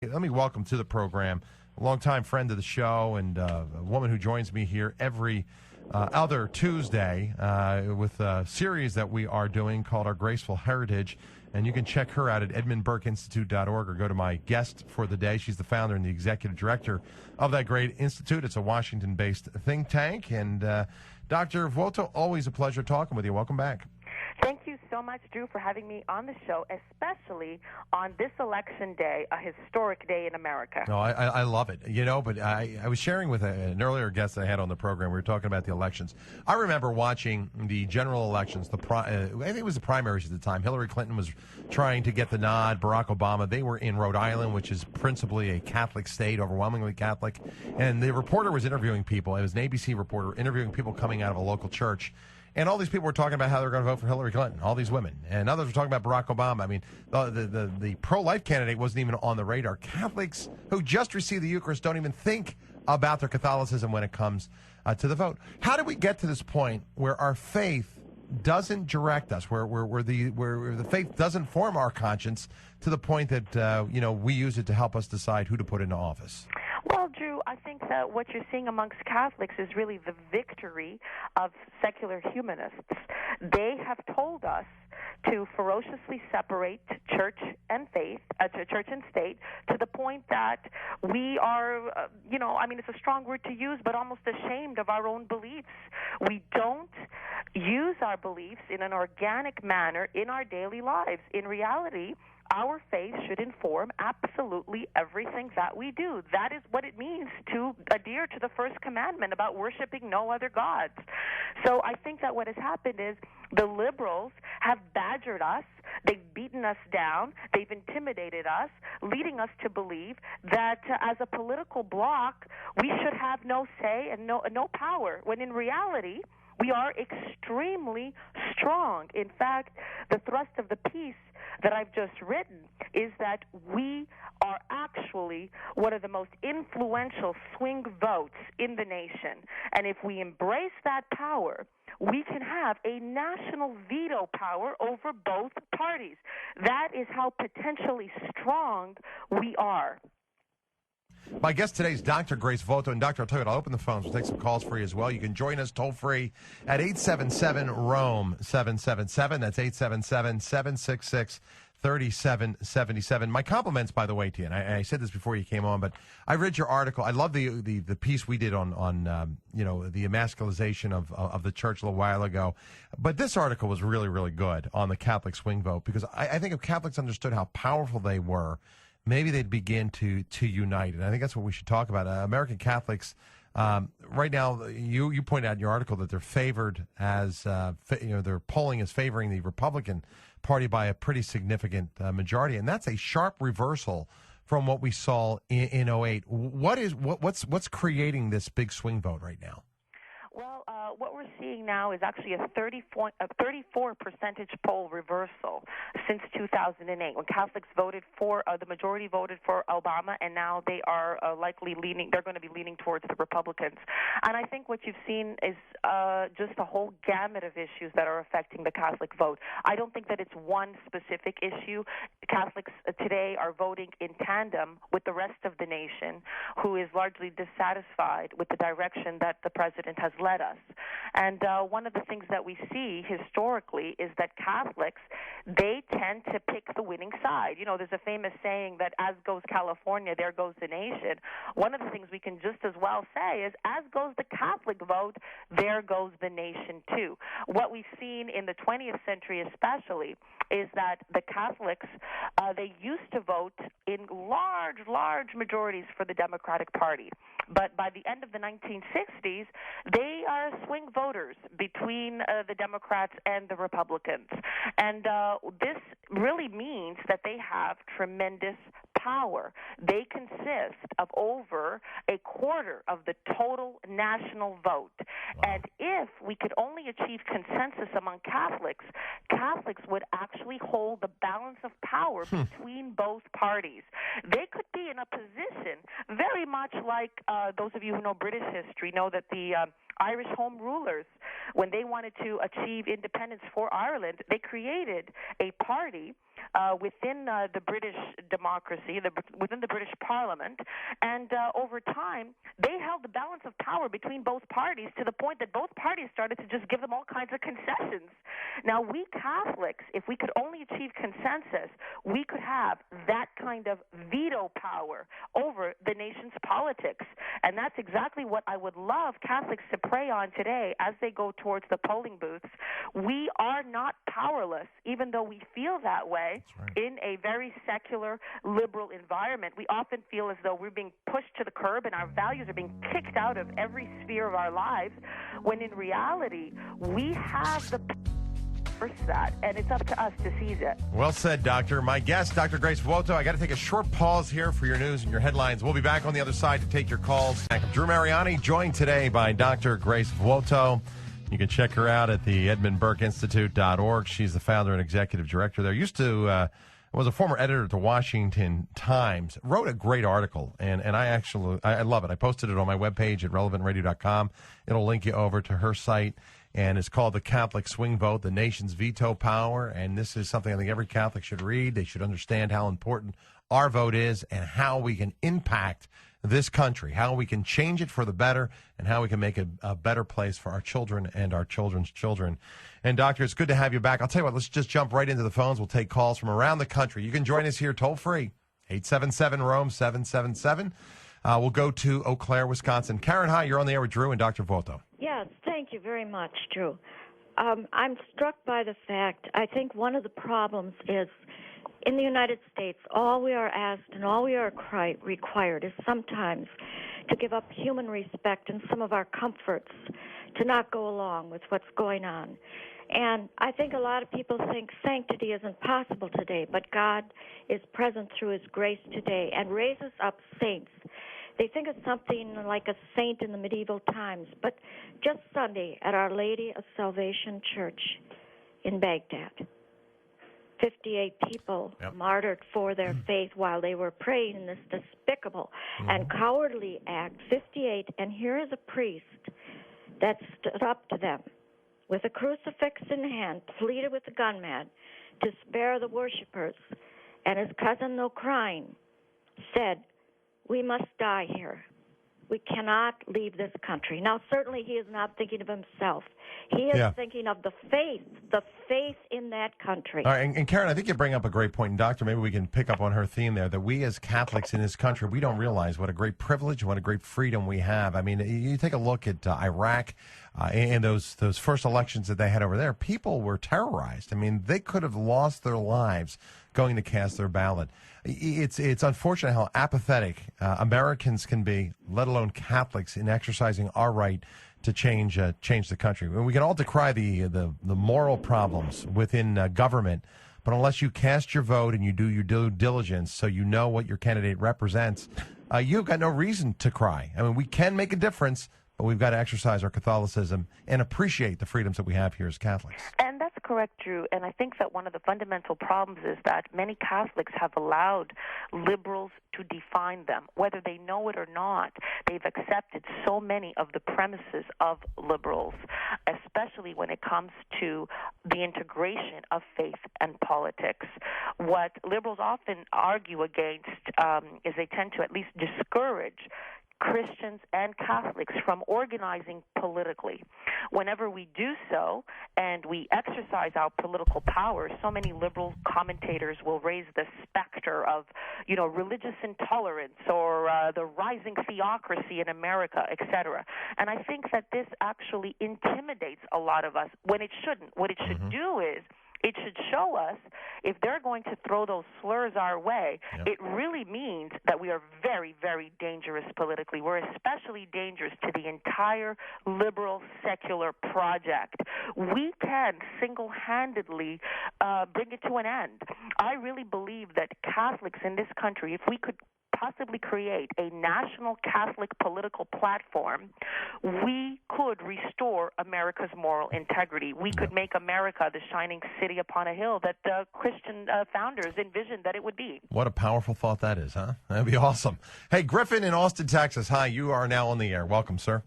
Let me welcome to the program a longtime friend of the show and a woman who joins me here every other Tuesday with a series that we are doing called Our Graceful Heritage. And you can check her out at edmundburkeinstitute.org or go to my guest for the day. She's the founder and the executive director of that great institute. It's a Washington-based think tank. And Dr. Vuoto, always a pleasure talking with you. Welcome back. Thank you so much, Drew, for having me on the show, especially on this election day, a historic day in America. No, I love it. You know, but I was sharing with an earlier guest that I had on the program. We were talking about the elections. I remember watching the general elections. I think it was the primaries at the time. Hillary Clinton was trying to get the nod. Barack Obama. They were in Rhode Island, which is principally a Catholic state, overwhelmingly Catholic. And the reporter was interviewing people. It was an ABC reporter interviewing people coming out of a local church. And all these people were talking about how they're going to vote for Hillary Clinton, all these women. And others were talking about Barack Obama. I mean, the pro-life candidate wasn't even on the radar. Catholics who just received the Eucharist don't even think about their Catholicism when it comes to the vote. How do we get to this point where our faith doesn't direct us, where the faith doesn't form our conscience to the point that, we use it to help us decide who to put into office? Well, Drew, I think that what you're seeing amongst Catholics is really the victory of secular humanists. They have told us to ferociously separate church and faith, church and state, to the point that we are, it's a strong word to use, but almost ashamed of our own beliefs. We don't use our beliefs in an organic manner in our daily lives. In reality, our faith should inform absolutely everything that we do. That is what it means to adhere to the first commandment about worshiping no other gods. So I think that what has happened is the liberals have badgered us. They've beaten us down. They've intimidated us, leading us to believe that as a political bloc, we should have no say and no power, when in reality, we are extremely strong. In fact, the thrust of the piece that I've just written is that we are actually one of the most influential swing votes in the nation. And if we embrace that power, we can have a national veto power over both parties. That is how potentially strong we are. My guest today is Dr. Grace Vuoto. And, Doctor, I'll tell you what, I'll open the phones. We'll take some calls for you as well. You can join us toll-free at 877-ROAM-777. That's 877-766-3777. My compliments, by the way, to you. And I said this before you came on, but I read your article. I love the piece we did on the emasculization of the church a little while ago. But this article was really, really good on the Catholic swing vote, because I think if Catholics understood how powerful they were, maybe they'd begin to unite. And I think that's what we should talk about. American Catholics, right now, you point out in your article that they're favored as, their polling is favoring the Republican Party by a pretty significant majority. And that's a sharp reversal from what we saw in 08. What's creating this big swing vote right now? Well, what we're seeing now is actually a 34 percentage poll reversal since 2008, when Catholics voted for, the majority voted for Obama, and now they are they're going to be leaning towards the Republicans. And I think what you've seen is just a whole gamut of issues that are affecting the Catholic vote. I don't think that it's one specific issue. Catholics today are voting in tandem with the rest of the nation, who is largely dissatisfied with the direction that the president has led us. And one of the things that we see historically is that Catholics, they tend to pick the winning side. You know, there's a famous saying that as goes California, there goes the nation. One of the things we can just as well say is as goes the Catholic vote, there goes the nation too. What we've seen in the 20th century especially is that the Catholics, they used to vote in large majorities for the Democratic Party. But by the end of the 1960s, they are swing voters between the Democrats and the Republicans. And this really means that they have tremendous power. They consist of over a quarter of the total national vote. Wow. And if we could only achieve consensus among Catholics, Catholics would actually hold the balance of power between both parties. They could be in a position very much like those of you who know British history know that the Irish Home Rulers, when they wanted to achieve independence for Ireland, they created a party within the British democracy, within the British Parliament, and over time, they held the balance of power between both parties to the point that both parties started to just give them all kinds of concessions. Now, we Catholics, if we could only achieve consensus, we could have that kind of veto power over the nation's politics. And that's exactly what I would love Catholics to pray on today as they go towards the polling booths. We are not powerless, even though we feel that way in a very secular, liberal environment. We often feel as though we're being pushed to the curb and our values are being kicked out of every sphere of our lives, when in reality, we have the that, and it's up to us to seize it. Well said, Doctor. My guest, Dr. Grace Vuoto. I got to take a short pause here for your news and your headlines. We'll be back on the other side to take your calls. Drew Mariani, joined today by Dr. Grace Vuoto. You can check her out at the EdmundBurkeInstitute.org. She's the founder and executive director there. Was a former editor at the Washington Times. Wrote a great article, and I love it. I posted it on my webpage at relevantradio.com. It'll link you over to her site. And it's called The Catholic Swing Vote, the Nation's Veto Power. And this is something I think every Catholic should read. They should understand how important our vote is and how we can impact this country, how we can change it for the better, and how we can make it a better place for our children and our children's children. And, Doctor, it's good to have you back. I'll tell you what, let's just jump right into the phones. We'll take calls from around the country. You can join us here toll-free, 877-ROAM-777. We'll go to Eau Claire, Wisconsin. Karen, hi, you're on the air with Drew and Dr. Vuoto. Yes, thank you very much, Drew. I'm struck by the fact, I think one of the problems is in the United States, all we are asked and all we are required is sometimes to give up human respect and some of our comforts to not go along with what's going on. And I think a lot of people think sanctity isn't possible today, but God is present through His grace today and raises up saints. They think of something like a saint in the medieval times, but just Sunday at Our Lady of Salvation Church in Baghdad, 58 people martyred for their faith while they were praying in this despicable and cowardly act. 58, and here is a priest that stood up to them with a crucifix in hand, pleaded with the gunman to spare the worshipers, and his cousin, though crying, said, "We must die here. We cannot leave this country." Now, certainly he is not thinking of himself. He is thinking of the faith in that country. All right, and Karen, I think you bring up a great point. And, Doctor, maybe we can pick up on her theme there, that we as Catholics in this country, we don't realize what a great privilege, what a great freedom we have. I mean, you take a look at Iraq and those first elections that they had over there, people were terrorized. I mean, they could have lost their lives going to cast their ballot. It's unfortunate how apathetic Americans can be, let alone Catholics, in exercising our right to change the country. We can all decry the moral problems within government, but unless you cast your vote and you do your due diligence so you know what your candidate represents, you've got no reason to cry. I mean, we can make a difference, but we've got to exercise our Catholicism and appreciate the freedoms that we have here as Catholics. And that's correct, Drew. And I think that one of the fundamental problems is that many Catholics have allowed liberals to define them. Whether they know it or not, they've accepted so many of the premises of liberals, especially when it comes to the integration of faith and politics. What liberals often argue against is they tend to at least discourage Christians and Catholics from organizing politically. Whenever we do so and we exercise our political power, so many liberal commentators will raise the specter of, religious intolerance or the rising theocracy in America, etc. And I think that this actually intimidates a lot of us when it shouldn't. What it should do is it should show us, if they're going to throw those slurs our way, it really means that we are very, very dangerous politically. We're especially dangerous to the entire liberal secular project. We can single-handedly bring it to an end. I really believe that Catholics in this country, if we could possibly create a national Catholic political platform, we could restore America's moral integrity. We could make America the shining city upon a hill that the Christian founders envisioned that it would be. What a powerful thought that is, huh? That'd be awesome. Hey, Griffin in Austin, Texas. Hi, you are now on the air. Welcome, sir.